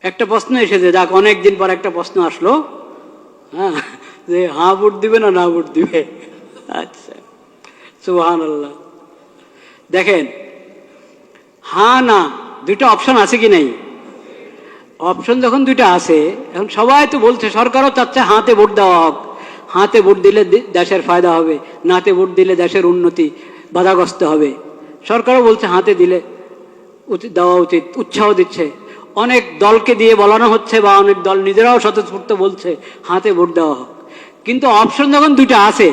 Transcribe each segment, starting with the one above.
একটা প্রশ্ন এসেছে, যাক অনেকদিন পর একটা প্রশ্ন আসলো, হ্যাঁ, যে হ্যাঁ ভোট দিবে না ভোট দিবে। আচ্ছা, সুবহানাল্লাহ। দেখেন, হ্যাঁ না দুইটা অপশন আছে কি নাই? অপশন যখন দুইটা আছে, এখন সবাই তো বলছে, সরকারও চাচ্ছে হাতে ভোট দেওয়া হোক, হাতে ভোট দিলে দেশের ফায়দা হবে, নাতে ভোট দিলে দেশের উন্নতি বাধাগ্রস্ত হবে। সরকারও বলছে হাতে দিলে দেওয়া উচিত, উৎসাহ দিচ্ছে। অনেক দলকে দিয়ে বলানো হচ্ছে, বা অনেক দল নিজেরাও স্বতঃস্ফূর্ত বলছে হাতে ভোট দেওয়া হোক। কিন্তু অপশন যখন দুইটা আছে,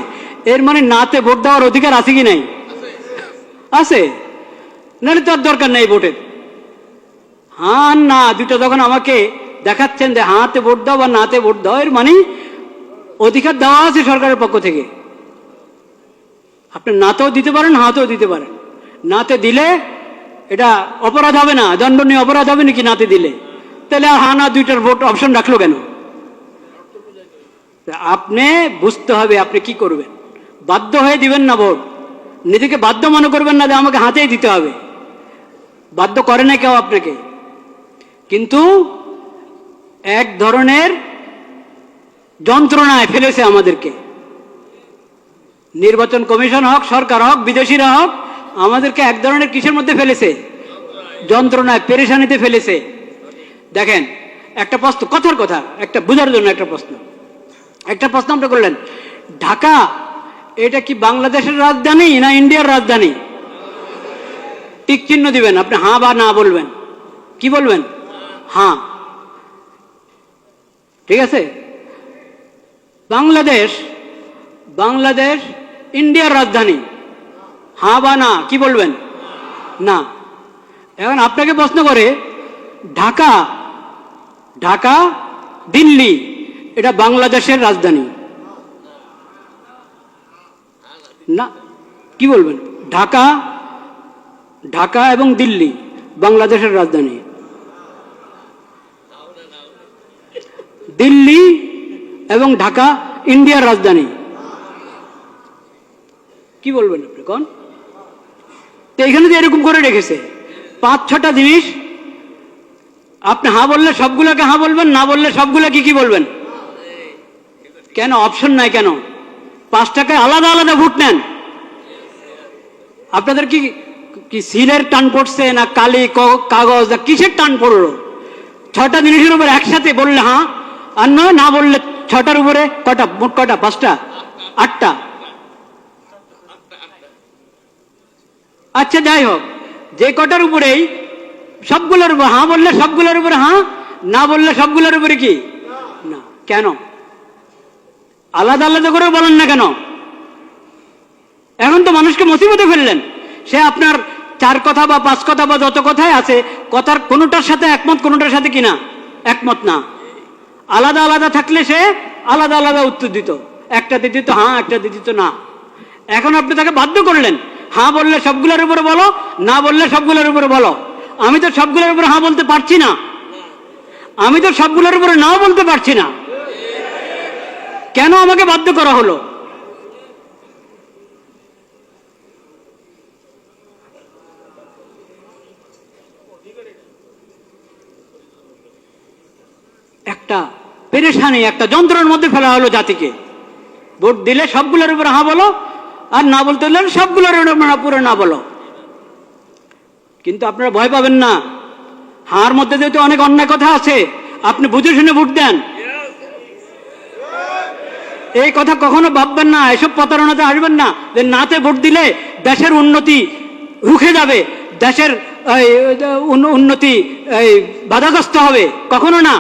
এর মানে নাতে ভোট দেওয়ার অধিকার আছে কি নাই? আছে, নাহলে তো আর দরকার নেই ভোটের। হ্যাঁ না দুটো যখন আমাকে দেখাচ্ছেন যে হাতে ভোট দাও বা নাতে ভোট দাও, এর মানে অধিকার দেওয়া আছে সরকারের পক্ষ থেকে। আপনি নাতেও দিতে পারেন, হাতেও দিতে পারেন। নাতে দিলে এটা অপরাধ হবে না, দণ্ডনীয় অপরাধ হবে নাকি নাতে দিলে? তাহলে আর হ্যাঁ না দুইটার ভোট অপশন রাখলো কেন? আপনি বুঝতে হবে আপনি কি করবেন। বাধ্য হয়ে দিবেন না ভোট, নিজেকে বাধ্য মনে করবেন না যে আমাকে হাতেই দিতে হবে। বাধ্য করে না কেউ আপনাকে, কিন্তু এক ধরনের যন্ত্রণায় ফেলেছে আমাদেরকে। নির্বাচন কমিশন হোক, সরকার হোক, বিদেশিরা হোক, আমাদেরকে এক ধরনের কিসের মধ্যে ফেলেছে? যন্ত্রণায়, পেরেশানিতে ফেলেছে। দেখেন, একটা প্রশ্ন, কথার কথা একটা বোঝার জন্য একটা প্রশ্ন আপনি করলেন, ঢাকা এটা কি বাংলাদেশের রাজধানী না ইন্ডিয়ার রাজধানী? টিক চিহ্ন দিবেন, আপনি হ্যাঁ বা না বলবেন। কি বলবেন? হ্যাঁ, ঠিক আছে। বাংলাদেশ ইন্ডিয়ার রাজধানী, হ্যাঁ বা না, কি বলবেন? না। এখন আপনাকে প্রশ্ন করে, ঢাকা দিল্লি এটা বাংলাদেশের রাজধানী না, কি বলবেন? ঢাকা এবং দিল্লি বাংলাদেশের রাজধানী, দিল্লি এবং ঢাকা ইন্ডিয়ার রাজধানী, কি বলবেন আপনি কোন? তো এখানে যে এরকম করে রেখেছে 5-6টা জিনিস, আপনি হ্যাঁ বললে সবগুলোকে হ্যাঁ বলবেন, না বললে সবগুলোকে কি বলবেন? কেন অপশন নাই কেন? 5 টাকায় আলাদা আলাদা ভোট নেন। আপনাদের কি সিলের টান পড়ছে না কালি কাগজ না কিসের টান পড়লো? 6টা জিনিসের উপর একসাথে বললে হ্যাঁ, আর নয় না বললে 6টার উপরে কটা, মোট কটা? 5টা, 8টা। আচ্ছা যাই হোক, যে কটার উপরেই সবগুলোর উপর হ্যাঁ বললে সবগুলোর উপরে হ্যাঁ, না বললে সবগুলোর উপরে কি না। কেন আলাদা আলাদা করে বলেন না কেন? এখন তো মানুষকে মুসিবতে ফেললেন। সে আপনার 4 কথা বা 5 কথা বা যত কথাই আছে, কথার কোনোটার সাথে একমত, কোনোটার সাথে কিনা একমত না। আলাদা আলাদা থাকলে সে আলাদা আলাদা উত্তর দিত, একটা দিত হ্যাঁ, একটা দিত না। এখন আপনি তাকে বাধ্য করলেন, হ্যাঁ বললে সবগুলোর উপরে বলো, না বললে সবগুলোর উপরে বলো। আমি তো সবগুলোর উপরে হ্যাঁ বলতে পারছি না, আমি তো সবগুলোর উপরে নাও বলতে পারছি না। কেন আমাকে বাধ্য করা হলো? একটা পেরেশানি, একটা যন্ত্রের মধ্যে ফেলা হলো জাতিকে। ভোট দিলে সবগুলোর উপরে হ্যাঁ বলো, আর না বলতে হলে সবগুলোর উপরে না বলো। কিন্তু আপনারা ভয় পাবেন না, হার মধ্যে যেহেতু অনেক অন্যায় কথা আছে, আপনি বুঝে শুনে ভোট দেন। এই কথা কখনো ভাববেন না, এসব প্রতারণাতে আসবেন না যে নাতে ভোট দিলে দেশের উন্নতি রুখে যাবে, দেশের উন্নতি বাধাগ্রস্ত হবে, কখনো না।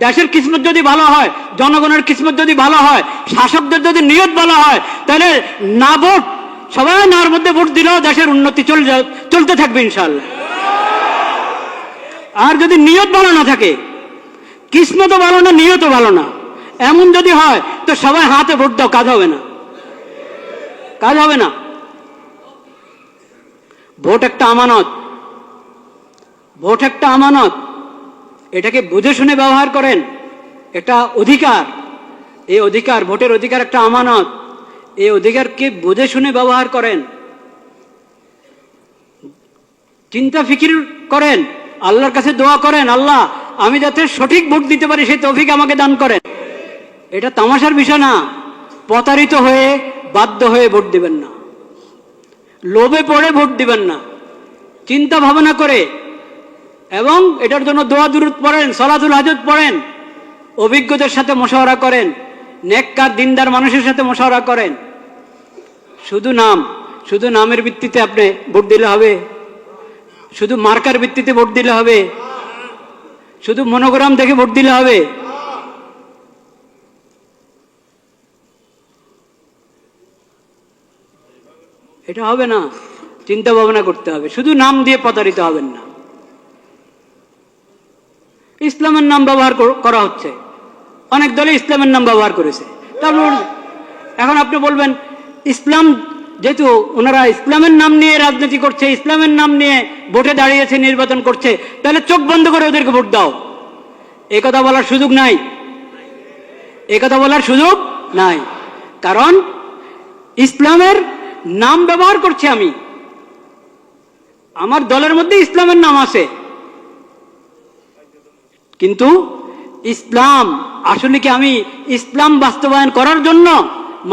দেশের কিসমত যদি ভালো হয়, জনগণের কিসমত যদি ভালো হয়, শাসকদের যদি নিয়ত ভালো হয়, তাহলে না ভোট, সবাই নার মধ্যে ভোট দিলেও দেশের উন্নতি চলতে থাকবে ইনশাআল্লাহ। আর যদি নিয়ত ভালো না থাকে, কিসমতও ভালো না, নিয়তও ভালো না, এমন যদি হয়, তো সবাই হাতে ভোট দাও, কাজ হবে না, কাজ হবে না। ভোট একটা আমানত, ভোট একটা আমানত, এটাকে বুঝে শুনে ব্যবহার করেন। এটা অধিকার, এই অধিকার, ভোটের অধিকার একটা আমানত, এই অধিকারকে বুঝে শুনে ব্যবহার করেন। চিন্তা ফিকির করেন, আল্লাহর কাছে দোয়া করেন, আল্লাহ আমি যাতে সঠিক ভোট দিতে পারি সেই তৌফিক আমাকে দান করেন। এটা তামাশার বিষয় না। প্রতারিত হয়ে বাধ্য হয়ে ভোট দিবেন না, লোভে পড়ে ভোট দিবেন না, চিন্তা ভাবনা করে, এবং এটার জন্য দোয়া দুরূদ পড়েন, সালাতুল হাজত পড়েন, অভিজ্ঞদের সাথে মশওয়ারা করেন, নেককার দিনদার মানুষের সাথে মশওয়ারা করেন। শুধু নামের ভিত্তিতে আপনি ভোট দিলে হবে? শুধু মার্কার ভিত্তিতে ভোট দিলে হবে? শুধু মনোগ্রাম দেখে ভোট দিলে হবে? এটা হবে না, চিন্তা ভাবনা করতে হবে। শুধু নাম দিয়ে প্রতারিত হবেন না। ইসলামের নাম ব্যবহার করা হচ্ছে, অনেক দলে ইসলামের নাম ব্যবহার করেছে। তারপর এখন আপনি বলবেন ইসলাম, যেহেতু ওনারা ইসলামের নাম নিয়ে রাজনীতি করছে, ইসলামের নাম নিয়ে ভোটে দাঁড়িয়েছে, নির্বাচন করছে, তাহলে চোখ বন্ধ করে ওদেরকে ভোট দাও। এই কথা বলার সুযোগ নাই, এই কথা বলার সুযোগ নাই। কারণ ইসলামের নাম ব্যবহার করছি আমি, আমার দলের মধ্যে ইসলামের নাম আছে, কিন্তু ইসলাম আসলে কি আমি ইসলাম বাস্তবায়ন করার জন্য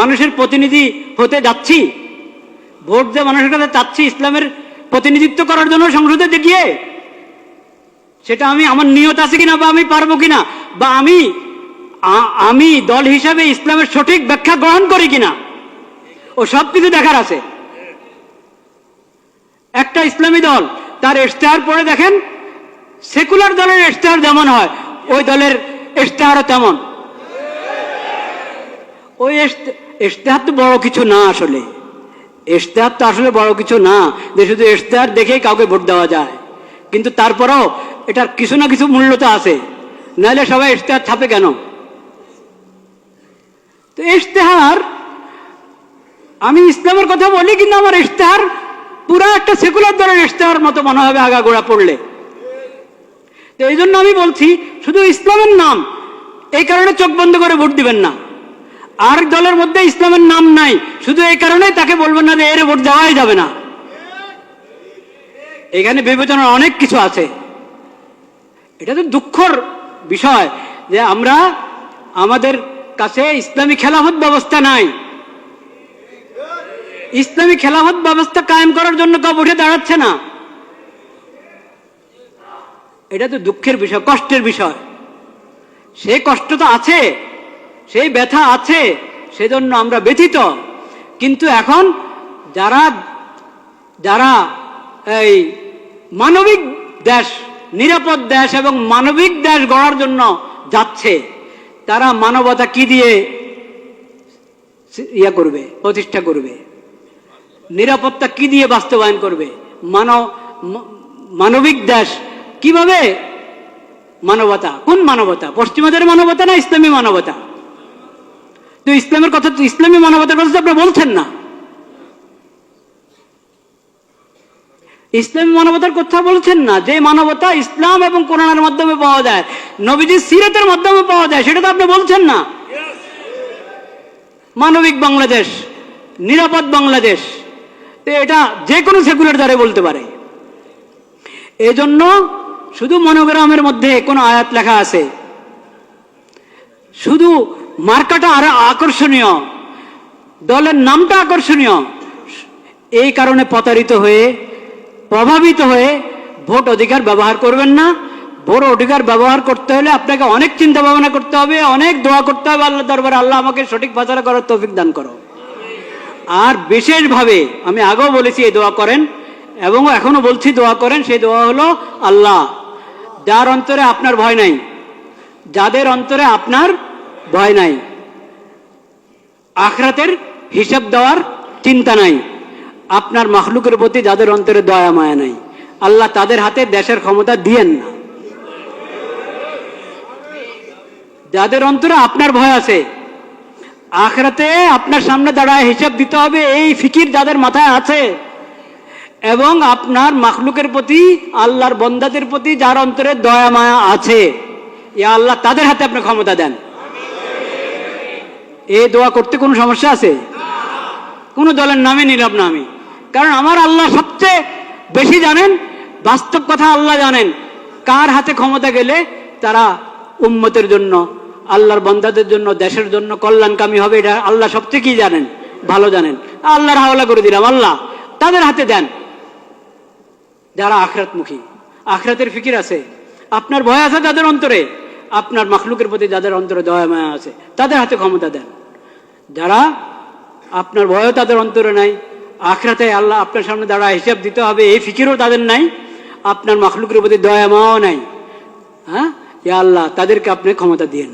মানুষের প্রতিনিধি হতে যাচ্ছি? ভোট যে মানুষের কাছে চাচ্ছি ইসলামের প্রতিনিধিত্ব করার জন্য সংসদে গিয়ে, সেটা আমি আমার নিয়ত আছে কিনা, বা আমি পারবো কিনা, বা আমি দল হিসাবে ইসলামের সঠিক ব্যাখ্যা গ্রহণ করি কিনা, ও সব কিছু দেখার আছে। একটা ইসলামী দল তার ইশতেহার পড়ে দেখেন, সেকুলার দলের ইশতেহার যেমন হয় ওই দলের ইশতেহারও তেমন। ওই ইশতেহার তো বড় কিছু না, আসলে ইশতেহার তো আসলে বড় কিছু না যে শুধু ইশতেহার দেখেই কাউকে ভোট দেওয়া যায়। কিন্তু তারপরেও এটার কিছু না কিছু মূল্য তো আছে, নাহলে সবাই ইশতেহার ছাপে কেন? তো ইশতেহার, আমি ইসলামের কথা বলি কিন্তু আমার ইশতেহার পুরা একটা সেকুলার দলের ইশতেহার মতো মনে হবে আগাগোড়া পড়লে। তো এই জন্য আমি বলছি শুধু ইসলামের নাম, এই কারণে চোখ বন্ধ করে ভোট দিবেন না। আর দলের মধ্যে ইসলামের নাম নাই, শুধু এই কারণে তাকে বলবেন না যে এর ভোট দেওয়াই যাবে না। এখানে বিবেচনার অনেক কিছু আছে। এটা তো দুঃখের বিষয় যে আমরা, আমাদের কাছে ইসলামী খেলাফত ব্যবস্থা নাই। ইসলামী খেলাফত ব্যবস্থা কায়েম করার জন্য কেউ উঠে দাঁড়াচ্ছে না। এটা তো দুঃখের বিষয়, কষ্টের বিষয়। সেই কষ্ট তো আছে, সেই ব্যথা আছে, সেজন্য আমরা ব্যথিত। কিন্তু এখন যারা যারা এই মানবিক দেশ, নিরাপদ দেশ এবং মানবিক দেশ গড়ার জন্য যাচ্ছে, তারা মানবতা কি দিয়ে করবে, প্রতিষ্ঠা করবে? নিরাপত্তা কি দিয়ে বাস্তবায়ন করবে? মানবিক দেশ কিভাবে? মানবতা, কোন মানবতা? পশ্চিমাদের মানবতা না ইসলামী মানবতা? তো ইসলামের কথা, তো ইসলামী মানবতার কথা আপনি বলছেন না। ইসলামী মানবতার কথা বলছেন না। যে মানবতা ইসলাম এবং কোরআনের মাধ্যমে পাওয়া যায়, নবীজির সিরাতের মাধ্যমে পাওয়া যায়, সেটা তো আপনি বলছেন না। মানবিক বাংলাদেশ, নিরাপদ বাংলাদেশ, এটা যে কোনো সেকুলার দ্বারা বলতে পারে। এই জন্য শুধু মনোগ্রামের মধ্যে কোনো আয়াত লেখা আছে, শুধু মার্কাটা আর আকর্ষণীয়, দলের নামটা আকর্ষণীয়, এই কারণে প্রতারিত হয়ে, প্রভাবিত হয়ে ভোট অধিকার ব্যবহার করবেন না। ভোট অধিকার ব্যবহার করতে হলে আপনাকে অনেক চিন্তা ভাবনা করতে হবে, অনেক দোয়া করতে হবে আল্লাহ দরবারে, আল্লাহ আমাকে সঠিক ফয়সালা করার তৌফিক দান করো। আর বিশেষভাবে আমি আগেও বলেছি এই দোয়া করেন, এবং এখনো বলছি দোয়া করেন। সেই দোয়া হলো, আল্লাহ যার অন্তরে আপনার ভয় নাই, যাদের অন্তরে আপনার ভয় নাই, আখিরাতের হিসাব দেওয়ার চিন্তা নাই, আপনার মাখলুকের প্রতি যাদের অন্তরে দয়া মায়া নাই, আল্লাহ তাদের হাতে দেশের ক্ষমতা দিয়েন না। যাদের অন্তরে আপনার ভয় আছে, আখিরাতে আপনার সামনে দাঁড়ায় হিসাব দিতে হবে, এই ফিকির যাদের মাথায় আছে, এবং আপনার মাখলুকের প্রতি, আল্লাহর বন্দাদের প্রতি যার অন্তরে দয়া মায়া আছে, ইয়া আল্লাহ তাদের হাতে আপনি ক্ষমতা দেন। এই দোয়া করতে কোনো সমস্যা আছে? কোনো দলের নামে নিলাম না আমি, কারণ আমার আল্লাহ সবচেয়ে বেশি জানেন, বাস্তব কথা আল্লাহ জানেন কার হাতে ক্ষমতা গেলে তারা উম্মতের জন্য, আল্লাহর বান্দাদের জন্য, দেশের জন্য কল্যাণকামী হবে, এটা আল্লাহ সবচেয়ে কি জানেন, ভালো জানেন। আল্লাহর হাওলা করে দিলাম, আল্লাহ তাদের হাতে দেন যারা আখিরাতমুখী, আখিরাতের ফিকির আছে, আপনার ভয় আছে যাদের অন্তরে, আপনার মাখলুকের প্রতি যাদের অন্তরে দয়া মায়া আছে, তাদের হাতে ক্ষমতা দেন। যারা আপনার ভয়ও তাদের অন্তরে নাই, আখিরাতে আল্লাহ আপনার সামনে দাঁড়ায় হিসাব দিতে হবে এই ফিকিরও তাদের নাই, আপনার মাখলুকের প্রতি দয়া মায়াও নাই, হ্যাঁ, ইয়া আল্লাহ তাদেরকে আপনি ক্ষমতা দিয়েন।